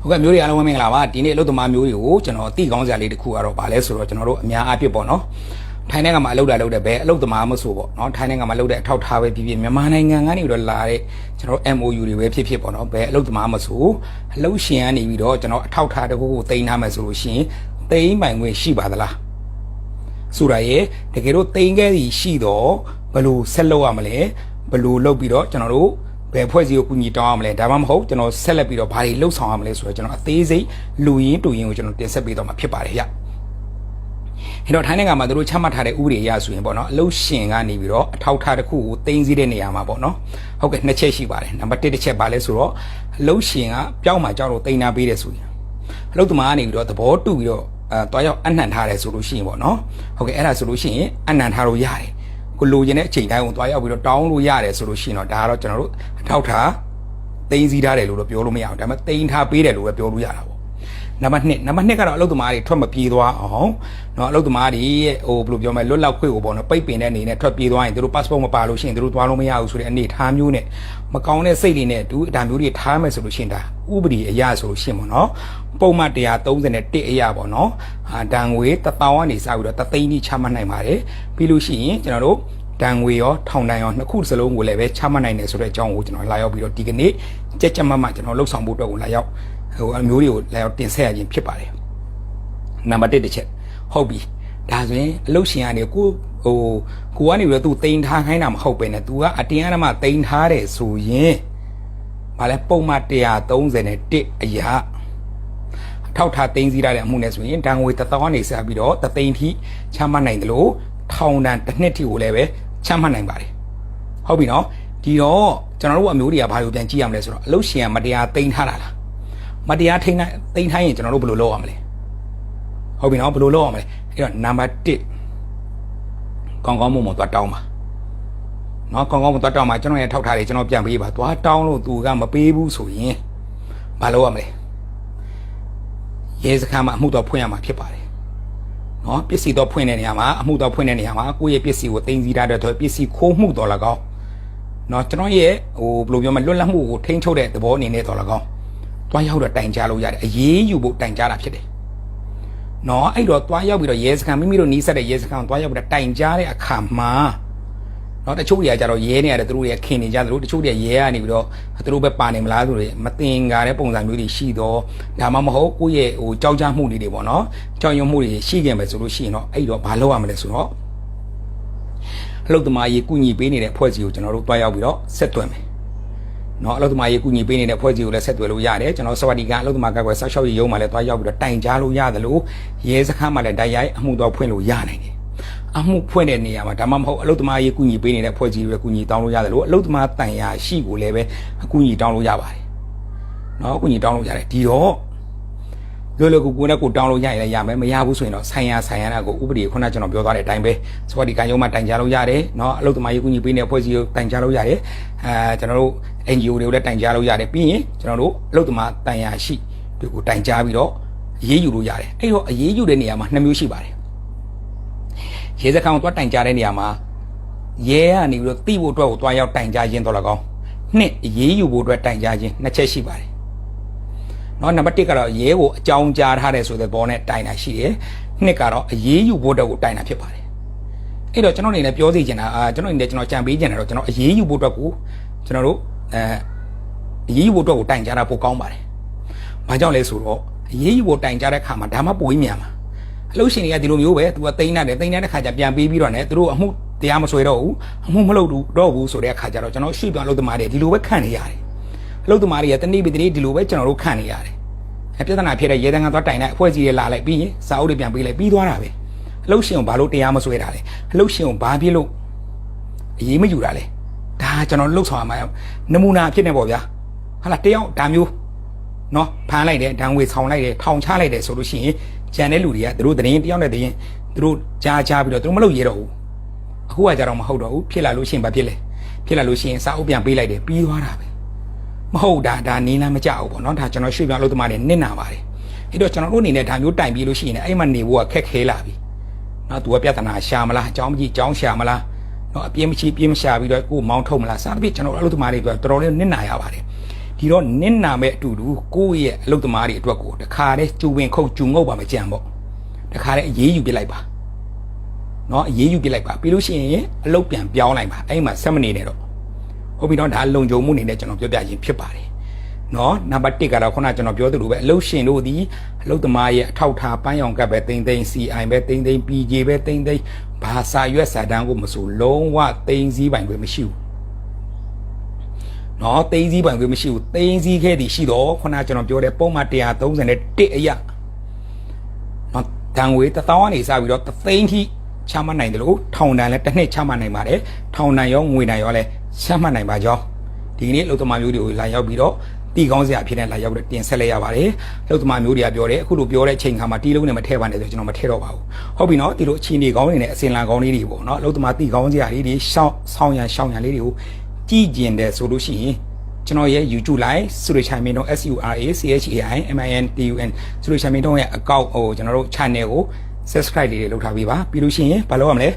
ဟုတ်ကဲ့မျိုးတွေအားလုံးပဲမင်္ဂလာပါဒီနေ့အလုပ်သမားမျိုးတွေကိုကျွန်တော်သိကောင်းစရာလေးတစ်ခုကတော့ဗာလဲဆိုတော့ကျွန်တော်တို့အများအားဖြင့်ပေါ့နော်ထိုင်းနိုင်ငံမှာအလုပ်လုပ်တဲ့ဘယ်အလုပ်သမားမဆိုပေါ့နော်ထိုင်းနိုင်ငံမှာလုပ်တဲ့အထောက်ထားပဲဖြစ်ဖြစ်မြန်မာနိုင်ငံကနေပြီးတော့လာတဲ့ကျွန်တော် MOU တွေပဲဖြစ်ဖြစ်ပေါ့နော်ဘယ်အလုပ်သမားမဆိုအလုပ်ရှင်ကနေပြီးတော့ကျွန်တော်အထောက်ထားတစ်ခုကိုတင်ထားမယ်ဆိုလို့ရှိရင်တင်ပိုင်ခွင့်ရှိပါသလားဆိုတာရဲ့တကယ်တော့တင်ခဲ့စီရှိတော့ဘယ်လိုဆက်လုပ်ရမလဲဘယ်လိုလုပ်ပြီးတော့ကျွန်တော်တို့ဘယ်ဖွဲ့စည်းကိုကူညီတောင်းရမလဲဒါမှမဟုတ်ကျွန်တော်ဆက်လက်ပြီးတော့ဘာတွေလှုပ်ဆောင်ရမလဲဆိုတော့ကျွန်တော်အသေးစိတ်လူရင်းတူရင်းကိုကျွန်တော်တင်ဆက်ပေးတော့မှာဖြစ်ပါတယ်ဗျ။အဲ့တော့ထိုင်းနိုင်ငံမှာတို့ချမှတ်ထားတဲ့ဥပဒေအရဆိုရင်ပေါ့နော်အလုပ်ရှင်ကနေပြီးတော့အထောက်ထားတစ်ခုကိုတင်စီတဲ့နေရာမှာပေါ့နော်ဟုတ်ကဲ့နှစ်ချက်ရှိပါတယ်နံပါတ်1တစ်ချက်ပါလဲဆိုတော့အလုပ်ရှင်ကပြောင်းမှာကြောက်လို့တင်နာပေးတယ်ဆိုရင်အလုပ်သမားကနေပြီးတော့သဘောတူပြီးတော့တွားရောက်အနှံ့ထားတယ်ဆိုလို့ရှိရင်ပေါ့နော်ဟုတ်ကဲ့အဲ့ဒါဆိုလို့ရှိရင်အနှံ့ထားလို့ရတယ်ကိုလိုချင်တဲ့အချိန်တိုင်းကိုတွားရောက်ပြီးတော့တောင်းလို့ရတယ်ဆိုလို့ရှိရင်တော့ဒါကတော့ကျွန်တော်တို့အထောက်ထားတင်စီထားတယ်လို့တော့ပြောလို့မရအောင်ဒါပေမဲ့တင်ထားပေးတယ်လို့ပဲပြောလို့ရတာပေါ့နံပါတ်2ကတော့အလုပ်သမားတွေထွက်မပြေးသွားအောင်เนาะအလုပ်သမားတွေရဲ့ဟိုဘယ်လိုပြောမလဲလွတ်လောက်ခွင့်ကိုပေါ့နော်ပိတ်ပင်တဲ့အနေနဲ့ထွက်ပြေးသွားရင်တို့ passport မပါလို့ရှိရင်တို့သွားလို့မရဘူးဆိုတဲ့အနေထားမျိုးနဲ့မကောင်းတဲ့စိတ်တွေနဲ့အတူအတံမျိုးတွေထားမယ်ဆိုလို့ရှိရင်ဒါဥပဒေအရာဆိုလို့ရှိရင်ပေါ့နော်ပုံမှန်131အရာပေါ့နော်ဒဏ်ငွေ1000ကနေစပြီးတော့3သိန်းကြီးချမှတ်နိုင်ပါတယ်ပြီးလို့ရှိရင်ကျွန်တော်တို့ဒဏ်ငွေရောထောင်ဒဏ်ရောနှစ်ခုစလုံးကိုလည်းပဲချမှတ်နိုင်တယ်ဆိုတဲ့အကြောင်းကိုကျွန်တော်လာရောက်ပြီးတော့ဒီကနေ့ကြက်ကြက်မတ်ကျွန်တော်လှုပ်ဆောင်ဖို့အတွက်ကိုလာရောက်ဟိုအမျိုးတွေကိုလာရောက်တင်ဆက်ရခြင်းဖြစ်ပါတယ်နံပါတ်1တစ်ချက်ဟုတ်ပြီဒါဆိုရင်အလုပ်ရှင်ကနေကိုကနေပြီးတော့သူတင်ထားခိုင်းတာမဟုတ်ပဲနဲ့သူကအတင်းအဓမ္မတင်ထားတယ်ဆိုရင်ဘာလဲပုံမှန်131အရာထောက်ထားတင်စီရတဲ့အမှုနဲ့ဆိုရင်ဒဏ်ငွေ1000ကနေစပြီးတော့3သိန်းထိချမှတ်နိုင်တယ်လို့ထောင်ဒဏ်တစ်နှစ်ထိကိုလည်းပဲချမှတ်နိုင်ပါတယ်ဟုတ်ပြီနော်ဒီတော့ကျွန်တော်တို့အမျိုးတွေကဘာလို့ပြန်ကြည့်ရမလဲဆိုတော့အလုပ်ရှင်ကမတရားတင်ထားတာလားမတရားတင်ထားရင်ကျွန်တော်တို့ဘယ်လိုလုပ်ရမလဲဟုတ်ပြီနော်ဘယ်လိုလုပ်ရမလဲအဲ့တော့နံပါတ်1ကောင်းကောင်းမွန်မွန်သွားတောင်းပါနော်ကောင်းကောင်းမွန်သွားတောင်းပါကျွန်တော်ရဲ့ထောက်ထားတယ်ကျွန်တော်ပြန်ပေးပါသွားတောင်းလို့သူကမပေးဘူးဆိုရင်ဘာလုပ်ရမလဲရဲစခန်းမှာအမှုတော်ဖွင့်ရမှာဖြစ်ပါတယ်နော်ပစ္စည်းတော်ဖွင့်တဲ့နေရာမှာအမှုတော်ဖွင့်တဲ့နေရာမှာကိုယ့်ရဲ့ပစ္စည်းကိုတင်စီထားတဲ့အတွက်ပစ္စည်းခိုးမှုတော်၎င်းနော်ကျွန်တော်ရဲ့ဟိုဘယ်လိုပြောမလဲလွတ်လပ်မှုကိုထိန်းချုပ်တဲ့သဘောအနေနဲ့တော်၎င်းတွားရောက်တော့တိုင်ကြားလို့ရတယ်အရေးယူဖို့တိုင်ကြားတာဖြစ်တယ်နော်အဲ့တော့တွားရောက်ပြီးတော့ရဲစခန်းမိမိတို့နီးစပ်တဲ့ရဲစခန်းတွားရောက်ပြီးတော့တိုင်ကြားတဲ့အခါမှာနော်တချို့တွေကကြတော့ရဲနေရတယ်သူတို့တွေခင်နေကြတယ်လို့တချို့တွေရဲကနေပြီးတော့သူတို့ပဲပါနေမလားဆိုတော့မတင်ကြတဲ့ပုံစံမျိုးတွေရှိတော့ဒါမှမဟုတ်ကိုယ့်ရဲ့ဟိုကြောက်ကြမှုတွေပေါ့နော်ကြောက်ရွံ့မှုတွေရှိခဲ့မယ်ဆိုလို့ရှိရင်တော့အဲ့တော့ဘာလုပ်ရမလဲဆိုတော့အလုပ်သမားရေးကုညီပေးနေတဲ့အဖွဲ့အစည်းကိုကျွန်တော်တို့တွားရောက်ပြီးတော့ဆက်သွယ်မယ်နော်အလုပ်သမားရေးကုညီပေးနေတဲ့ဖွဲ့စည်းကိုလည်းဆက်သွယ်လို့ရတယ်ကျွန်တော်စဝတီကအလုပ်သမားကကွယ်ဆောက်ရှောက်ရေးရုံးမှာလည်းတွားရောက်ပြီးတော့တိုင်ကြားလို့ရတယ်လို့ရဲစခန်းမှာလည်းတိုက်ရိုက်အမှုတော်ဖွင့်လို့ရနိုင်တယ်အမှုဖွင့်တဲ့နေရာမှာဒါမှမဟုတ်အလုပ်သမားရေးကုညီပေးနေတဲ့ဖွဲ့စည်းတွေကုညီတောင်းလို့ရတယ်လို့အလုပ်သမားတန်ရာရှိကိုလည်းပဲအကူညီတောင်းလို့ရပါတယ်နော်အကူညီတောင်းလို့ရတယ်ဒီတော့လွယ်လွယ်ကူကူနဲ့ကိုတောင်းလို့ရရင်လည်းရမယ်မရဘူးဆိုရင်တော့ဆိုင်ရာနာကိုဥပဒေခုနကျွန်တော်ပြောသွားတဲ့အတိုင်းပဲစဝတီကရုံးမှာတိုင်ကြားလို့ရတယ်နော်အလုပ်သမားရေးကုညီပေးနေတဲ့ဖွဲ့စည်းကိုတိုင်ကြားလို့ရတယ်ကျွန်တော်တို့ NGO တွေကိုလည်းတိုင်ကြားလို့ရတယ်ပြီးရင်ကျွန်တော်တို့အလုပ်သမားတန်ရာရှိတွေကိုတိုင်ကြားပြီးတော့အရေးယူလို့ရတယ်အဲ့တော့အရေးယူတဲ့နေရာမှာ2မျိုးရှိပါတယ်ရဲစခန်းကိုတွားတိုင်ကြားတဲ့နေရာမှာရဲကနေပြီးတော့တိဖို့အတွက်ကိုတွားရောက်တိုင်ကြားခြင်းတော့၎င်းနှစ်အရေးယူဖို့အတွက်တိုင်ကြားခြင်း2ချက်ရှိပါတယ်နော်နံပါတ်1ကတော့ရဲကိုအကြောင်းကြားထားတယ်ဆိုတဲ့ဘောနဲ့တိုင်တာရှိတယ်နှစ်ကတော့အရေးယူဖို့အတွက်ကိုတိုင်တာဖြစ်ပါတယ်အဲ့တော့ကျွန်တော်အနေနဲ့ပြောစီချင်တာကျွန်တော်အနေနဲ့ကျွန်တော်ကြံပေးချင်တာတော့ကျွန်တော်အရေးယူဖို့အတွက်ကိုကျွန်တော်တို့အရေးယူဖို့အတွက်ကိုတိုင်ကြားတာပိုကောင်းပါတယ်။ဘာကြောင့်လဲဆိုတော့အရေးယူဖို့တိုင်ကြားတဲ့ခါမှာဒါမှပိုပြီးမြန်မှာအလုပ်ရှင်တွေကဒီလိုမျိုးပဲသူကတိန်းတဲ့ခါကျပြန်ပေးပြီးတော့ねသူတို့အမှုတရားမဆွဲတော့ဘူးအမှုမလုပ်တော့ဘူးဆိုတဲ့အခါကျတော့ကျွန်တော်ရွှေ့ပြောင်းအလုပ်သမားတွေဒီလိုပဲခံနေရတယ်။အလုပ်သမားတွေကတနေ့ပြီးတနေ့ဒီလိုပဲကျွန်တော်တို့ခံနေရတယ်။ပြဿနာဖြစ်တဲ့ရဲတန်းကသွားတိုင်တဲ့အဖွဲ့အစည်းတွေလာလိုက်ပြီးရင်စာအုပ်တွေပြန်ပေးလိုက်ပြီးသွားတာပဲ။အလုပ်ရှင်ကဘာလို့တရားမဆွဲတာလဲ။အလုပ်ရှင်ကဘာဖြစ်လို့အရေးမယူတာလဲ။ဒါကျွန်တော်လှုပ်ဆောင်ရမှာနမူနာဖြစ်နေပေါ့ဗျာဟာလားတယောက်ဒါမျိုးနော်ဖမ်းလိုက်တယ်ဒဏ်ငွေဆောင်လိုက်တယ်ထောင်ချလိုက်တယ်ဆိုလို့ရှိရင်ကြံတဲ့လူတွေကသူတို့တယောက်နဲ့တရင်သူတို့ကြားပြီးတော့သူတို့မလုပ်ရတော့ဘူးအခုကကြတော့မဟုတ်တော့ဘူးဖြစ်လာလို့ရှိရင်ဘာဖြစ်လဲဖြစ်လာလို့ရှိရင်စာအုပ်ပြန်ပေးလိုက်တယ်ပြီးသွားတာပဲမဟုတ်ဒါနင်းလမ်းမကြဘူးပေါ့နော်ဒါကျွန်တော်ရွှေ့ပြောင်းလုပ်သမားတွေနစ်နာပါတယ်အဲ့တော့ကျွန်တော်တို့အနေနဲ့ဒါမျိုးတိုင်ပြီးလို့ရှိရင်အဲ့မှနေဖို့ကခက်ခဲလာပြီနော်သူကပြဿနာရှာမလားအကြောင်းမကြီးအကြောင်းရှာမလားနော်အပြင်းမရှာပြီးတော့ကိုမောင်းထုတ်မလားစသဖြင့်ကျွန်တော်အလုပ်သမားတွေတော်တော်လေးနစ်နာရပါတယ် ဒီတော့နင့်နာမဲ့အတူတူကိုယ့်ရဲ့အလုပ်သမားတွေအတွက်ကိုတခါတည်းကျူဝင်ခုတ်ကျူငုတ်ပါမကြံပေါ့တခါတည်းအေးအေးယူပြလိုက်ပါနော်အေးအေးယူပြလိုက်ပါပြီးလို့ရှိရင်အလုပ်ပြန်ပြောင်းလိုက်ပါအဲ့မှာဆက်မနေနဲ့တော့ဟုတ်ပြီနော်ဒါလုံခြုံမှုအနေနဲ့ကျွန်တော်ပြောပြခြင်းဖြစ်ပါတယ်နော်နံပါတ်1ကတော့ခုနကျွန်တော်ပြောသလိုပဲအလုပ်ရှင်တို့ဒီအလုပ်သမားရဲ့အထောက်ထားပန်းရောင်ကပ်ပဲတိမ့်သိမ့် CI ပဲတိမ့်သိမ့် PJ ပဲတိမ့်သိမ့်ဘာစာရွက်စာတမ်းကိုမဆိုလုံးဝတိမ့်စည်းပိုင်ခွင့်မရှိဘူးနော်တိမ့်စည်းပိုင်ခွင့်မရှိဘူးတိမ့်စည်းခဲ့သည်ရှိတော့ခုနကျွန်တော်ပြောတဲ့ပုံမှန်131အရာနော်တန်ငွေ1000ကနေစပြီးတော့3သိန်းထိချမှတ်နိုင်တယ်လို့ထောင်ဒဏ်လည်းတစ်နှစ်ချမှတ်နိုင်ပါတယ်ထောင်ဒဏ်ရောငွေဒဏ်ရောလည်းချမှတ်နိုင်ပါကြောင်းဒီနေ့အလုပ်သမားမျိုးတွေကိုလာရောက်ပြီးတော့တီကောင်းစရာဖြစ်နေလာရောက်တင်ဆက်လိုက်ရပါတယ်အလုပ်သမားမျိုးတွေကပြောတယ်အခုလိုပြောတဲ့အချိန်ခါမှာတီလုံးနဲ့မထည့်ပါနဲ့ဆိုကျွန်တော်မထည့်တော့ပါဘူးဟုတ်ပြီနော်ဒီလိုအချင်းတွေကောင်းနေတဲ့အစင်လာကောင်းလေးတွေပေါ့နော်အလုပ်သမားတီကောင်းစရာလေးတွေရှောင်းရန်လေးတွေကိုကြည့်ကျင်တယ်ဆိုလို့ရှိရင်ကျွန်တော်ရဲ့ YouTube live ဆူရချိုင်မင်းတို့ SURACHAIMINTUN ဆူရချိုင်မင်းတို့ရဲ့အကောင့်ဟိုကျွန်တော်တို့ channel ကို subscribe လေးတွေလုပ်ထားပေးပါပြီးလို့ရှိရင်ဘာလုပ်ရမလဲ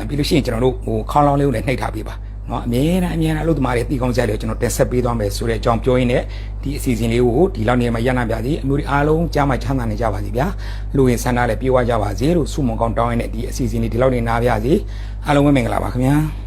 ပြီးလို့ရှိရင်ကျွန်တော်တို့ဟိုခေါင်းလောင်းလေးကိုလည်းနှိပ်ထားပေးပါနော်အမြဲတမ်းအလုပ်သမားတွေတီကောင်းစရာတွေကျွန်တော်တင်ဆက်ပေးသွားမယ်ဆိုတဲ့အကြောင်းပြောရင်းနဲ့ဒီအစီအစဉ်လေးကိုဒီလောက်နေမှာရနာပြစီအမျိုးတွေအားလုံးကြားမှချမ်းသာနေကြပါစီဗျာလူဝင်ဆန္ဒလည်းပြေဝကြပါစေလို့ဆုမွန်ကောင်းတောင်းရင်းနဲ့ဒီအစီအစဉ်လေးဒီလောက်နေနာပြစီအားလုံးပဲမင်္ဂလာပါခင်ဗျာ